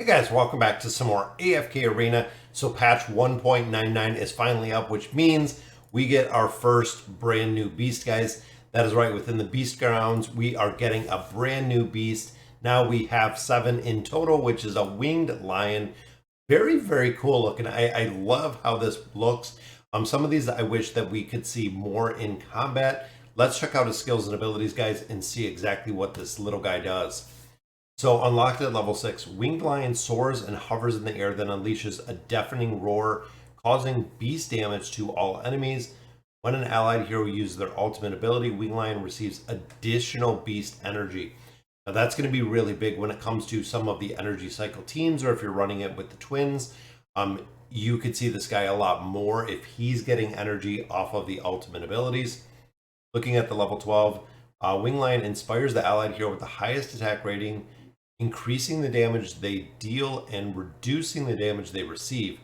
Guys, welcome back to some more AFK Arena. So patch 1.99 is finally up, which means we get our first brand new beast, guys. That is right, within the beast grounds, we are getting a brand new beast. Now we have 7 in total, which is a winged lion. Very, very cool looking. I love how this looks. Some of these I wish that we could see more in combat. Let's check out his skills and abilities, guys, and see exactly what this little guy does. So unlocked at level 6, Winged Lion soars and hovers in the air, then unleashes a deafening roar, causing beast damage to all enemies. When an allied hero uses their ultimate ability, Winged Lion receives additional beast energy. Now that's going to be really big when it comes to some of the energy cycle teams, or if you're running it with the twins. You could see this guy a lot more if he's getting energy off of the ultimate abilities. Looking at the level 12, Winged Lion inspires the allied hero with the highest attack rating, increasing the damage they deal and reducing the damage they receive.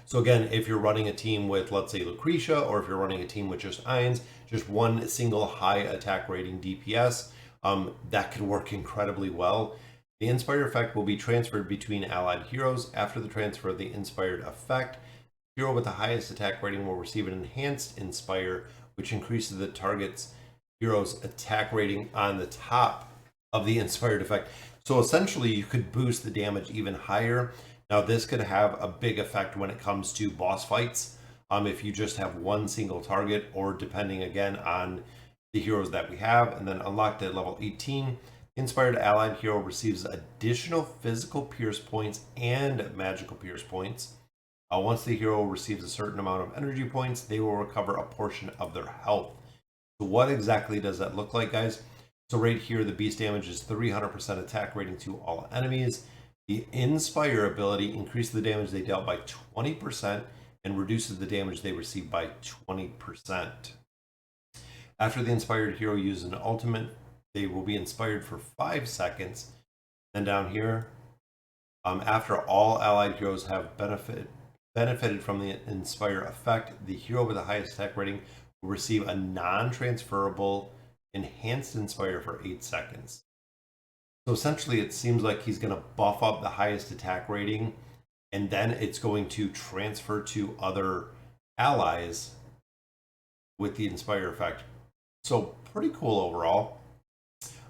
So again, if you're running a team with, let's say, Lucretia, or if you're running a team with just Ions, just one single high attack rating DPS, that could work incredibly well. The Inspire effect will be transferred between allied heroes. After the transfer of the Inspired effect, the hero with the highest attack rating will receive an enhanced Inspire, which increases the target's hero's attack rating on the top of the Inspired effect. So essentially you could boost the damage even higher. Now this could have a big effect when it comes to boss fights, if you just have one single target, or depending again on the heroes that we have. And then unlocked at level 18, Inspired allied hero receives additional physical pierce points and magical pierce points. Once the hero receives a certain amount of energy points, they will recover a portion of their health. So what exactly does that look like, guys? So right here, the beast damage is 300% attack rating to all enemies. The Inspire ability increases the damage they dealt by 20% and reduces the damage they receive by 20%. After the Inspired hero uses an ultimate, they will be inspired for 5 seconds. Then down here, after all allied heroes have benefited from the Inspire effect, the hero with the highest attack rating will receive a non-transferable enhanced Inspire for 8 seconds. So essentially it seems like he's going to buff up the highest attack rating, and then it's going to transfer to other allies with the Inspire effect. So pretty cool overall.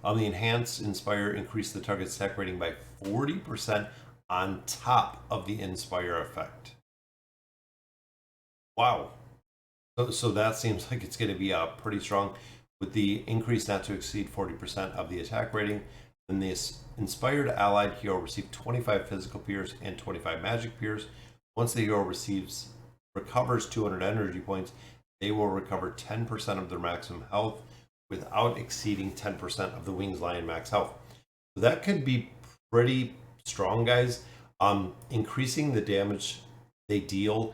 The enhanced Inspire increased the target's attack rating by 40% on top of the Inspire effect. Wow. So that seems like it's going to be pretty strong. With the increase not to exceed 40% of the attack rating, then this Inspired allied hero receives 25 physical pierce and 25 magic pierce. Once the hero recovers 200 energy points, they will recover 10% of their maximum health without exceeding 10% of the Winged Lion max health. So that could be pretty strong, guys. Increasing the damage they deal.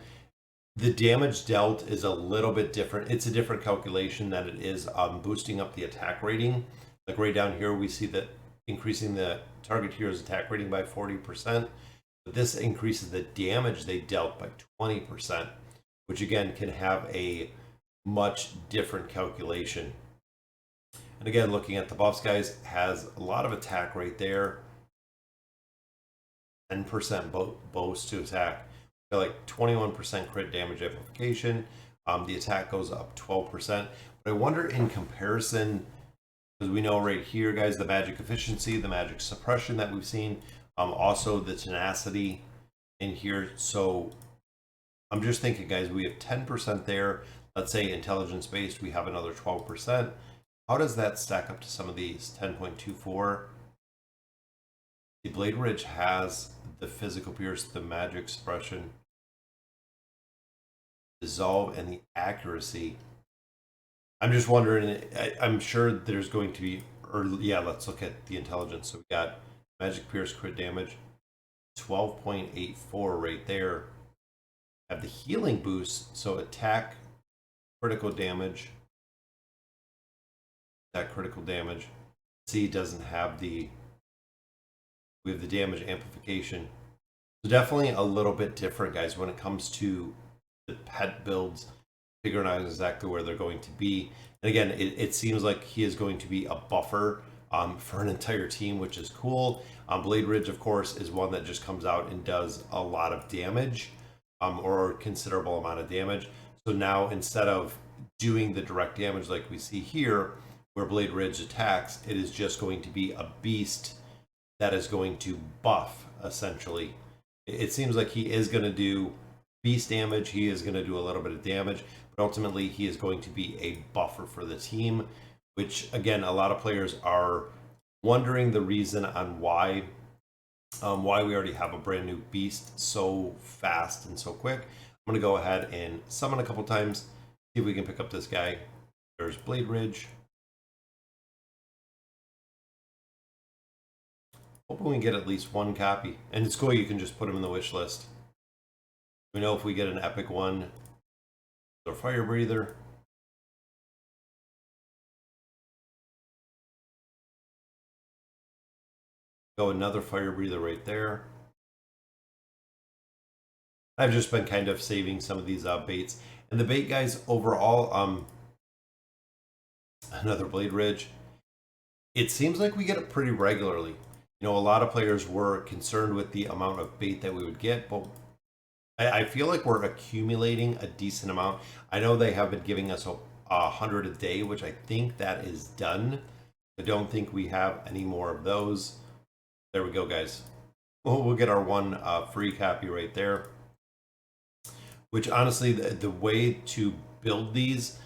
The damage dealt is a little bit different. It's a different calculation than it is boosting up the attack rating. Like right down here, we see that increasing the target hero's attack rating by 40%. But this increases the damage they dealt by 20%, which again can have a much different calculation. And again, looking at the buffs, guys, has a lot of attack right there. 10% boost to attack. Like 21% crit damage amplification. The attack goes up 12%. But I wonder in comparison, because we know right here, guys, the magic efficiency, the magic suppression that we've seen, also the tenacity in here. So I'm just thinking, guys, we have 10% there. Let's say intelligence based, we have another 12%. How does that stack up to some of these? 10.24. The Blade Ridge has the physical pierce, the magic suppression, dissolve, and the accuracy. I'm just wondering, I'm sure there's going to be, or yeah, let's look at the intelligence. So we got magic pierce crit damage, 12.84 right there. Have the healing boost, so attack, critical damage, that critical damage. C doesn't have the, we have the damage amplification. So definitely a little bit different, guys, when it comes to the pet builds, figuring out exactly where they're going to be. And again, it seems like he is going to be a buffer for an entire team, which is cool. Blade Ridge, of course, is one that just comes out and does a lot of damage, or a considerable amount of damage. So now instead of doing the direct damage like we see here, where Blade Ridge attacks, it is just going to be a beast that is going to buff, essentially. It seems like he is going to do beast damage, he is going to do a little bit of damage, but ultimately he is going to be a buffer for the team, which again, a lot of players are wondering the reason on why we already have a brand new beast so fast and so quick. I'm going to go ahead and summon a couple times, see if we can pick up this guy. There's Blade Ridge. Hoping we get at least one copy. And it's cool, you can just put them in the wish list. We know if we get an epic one, or Fire Breather. Go another Fire Breather right there. I've just been kind of saving some of these baits. And the bait guys overall, another Blade Ridge. It seems like we get it pretty regularly. You know, a lot of players were concerned with the amount of bait that we would get, but I feel like we're accumulating a decent amount. I know they have been giving us 100 a day, which I think that is done. I don't think we have any more of those. There we go, guys. We'll get our one free copy right there. Which honestly, the way to build these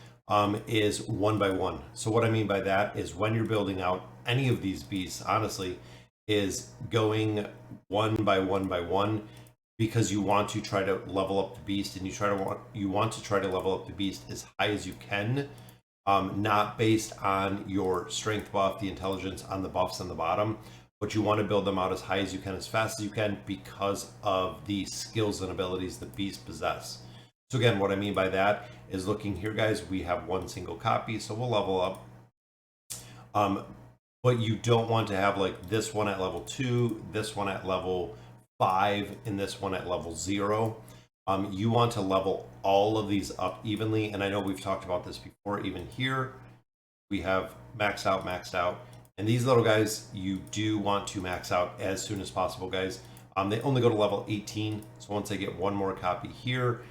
is one by one. So what I mean by that is when you're building out any of these beasts, honestly, is going one by one, because you want to try to level up the beast, and you want to try to level up the beast as high as you can, not based on your strength buff, the intelligence on the buffs on the bottom, but you want to build them out as high as you can, as fast as you can, because of the skills and abilities the beast possess. So again, what I mean by that is, looking here, guys, we have one single copy, so we'll level up. But you don't want to have like this one at level 2, this one at level 5, and this one at level 0. You want to level all of these up evenly, and I know we've talked about this before. Even here, we have maxed out. And these little guys, you do want to max out as soon as possible, guys. They only go to level 18, so once I get one more copy here,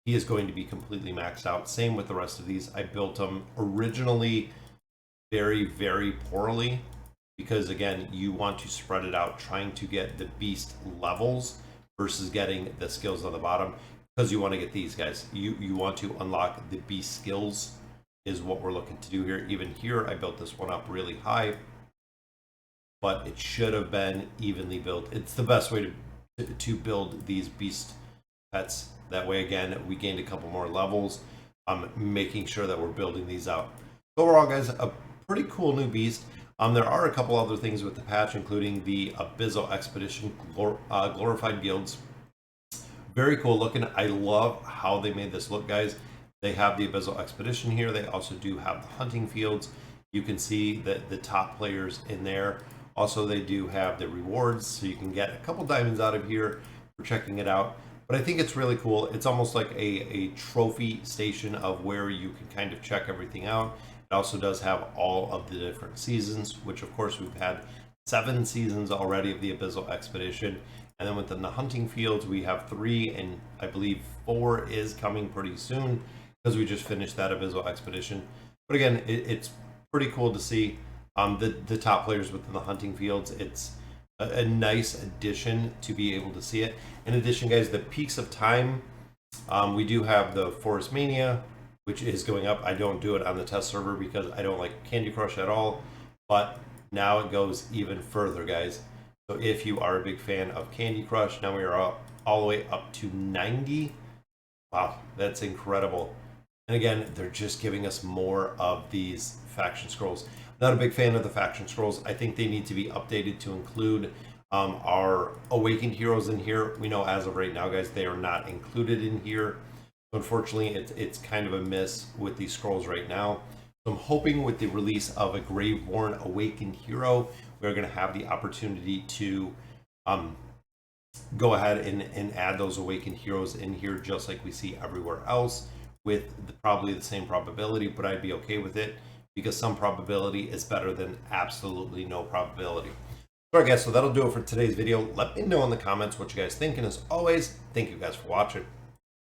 he is going to be completely maxed out. Same with the rest of these. I built them originally very, very poorly, because again, you want to spread it out, trying to get the beast levels versus getting the skills on the bottom, because you want to get these guys. You want to unlock the beast skills is what we're looking to do here. Even here, I built this one up really high, but it should have been evenly built. It's the best way to build these beast pets. That way, again, we gained a couple more levels, making sure that we're building these out. Overall, guys, a pretty cool new beast. There are a couple other things with the patch, including the Abyssal Expedition glorified guilds. Very cool looking. I love how they made this look, guys. They have the Abyssal Expedition here. They also do have the hunting fields. You can see that the top players in there. Also, they do have the rewards, so you can get a couple diamonds out of here for checking it out. But I think it's really cool. It's almost like a trophy station of where you can kind of check everything out. It also does have all of the different seasons, which of course we've had 7 seasons already of the Abyssal Expedition. And then within the hunting fields, we have 3, and I believe 4 is coming pretty soon, because we just finished that Abyssal Expedition. But again, it's pretty cool to see the top players within the hunting fields. It's a nice addition to be able to see it. In addition, guys, the peaks of time, we do have the Forest Mania, which is going up. I don't do it on the test server because I don't like Candy Crush at all, but now it goes even further, guys. So if you are a big fan of Candy Crush, now we are all the way up to 90. Wow, that's incredible. And again, they're just giving us more of these faction scrolls. Not a big fan of the faction scrolls. I think they need to be updated to include our awakened heroes in here. We know as of right now, guys, they are not included in here. Unfortunately, it's kind of a miss with these scrolls right now. So I'm hoping with the release of a Graveborn Awakened Hero, we're going to have the opportunity to go ahead and add those Awakened Heroes in here, just like we see everywhere else, with probably the same probability, but I'd be okay with it, because some probability is better than absolutely no probability. All right, guys, so that'll do it for today's video. Let me know in the comments what you guys think, and as always, thank you guys for watching.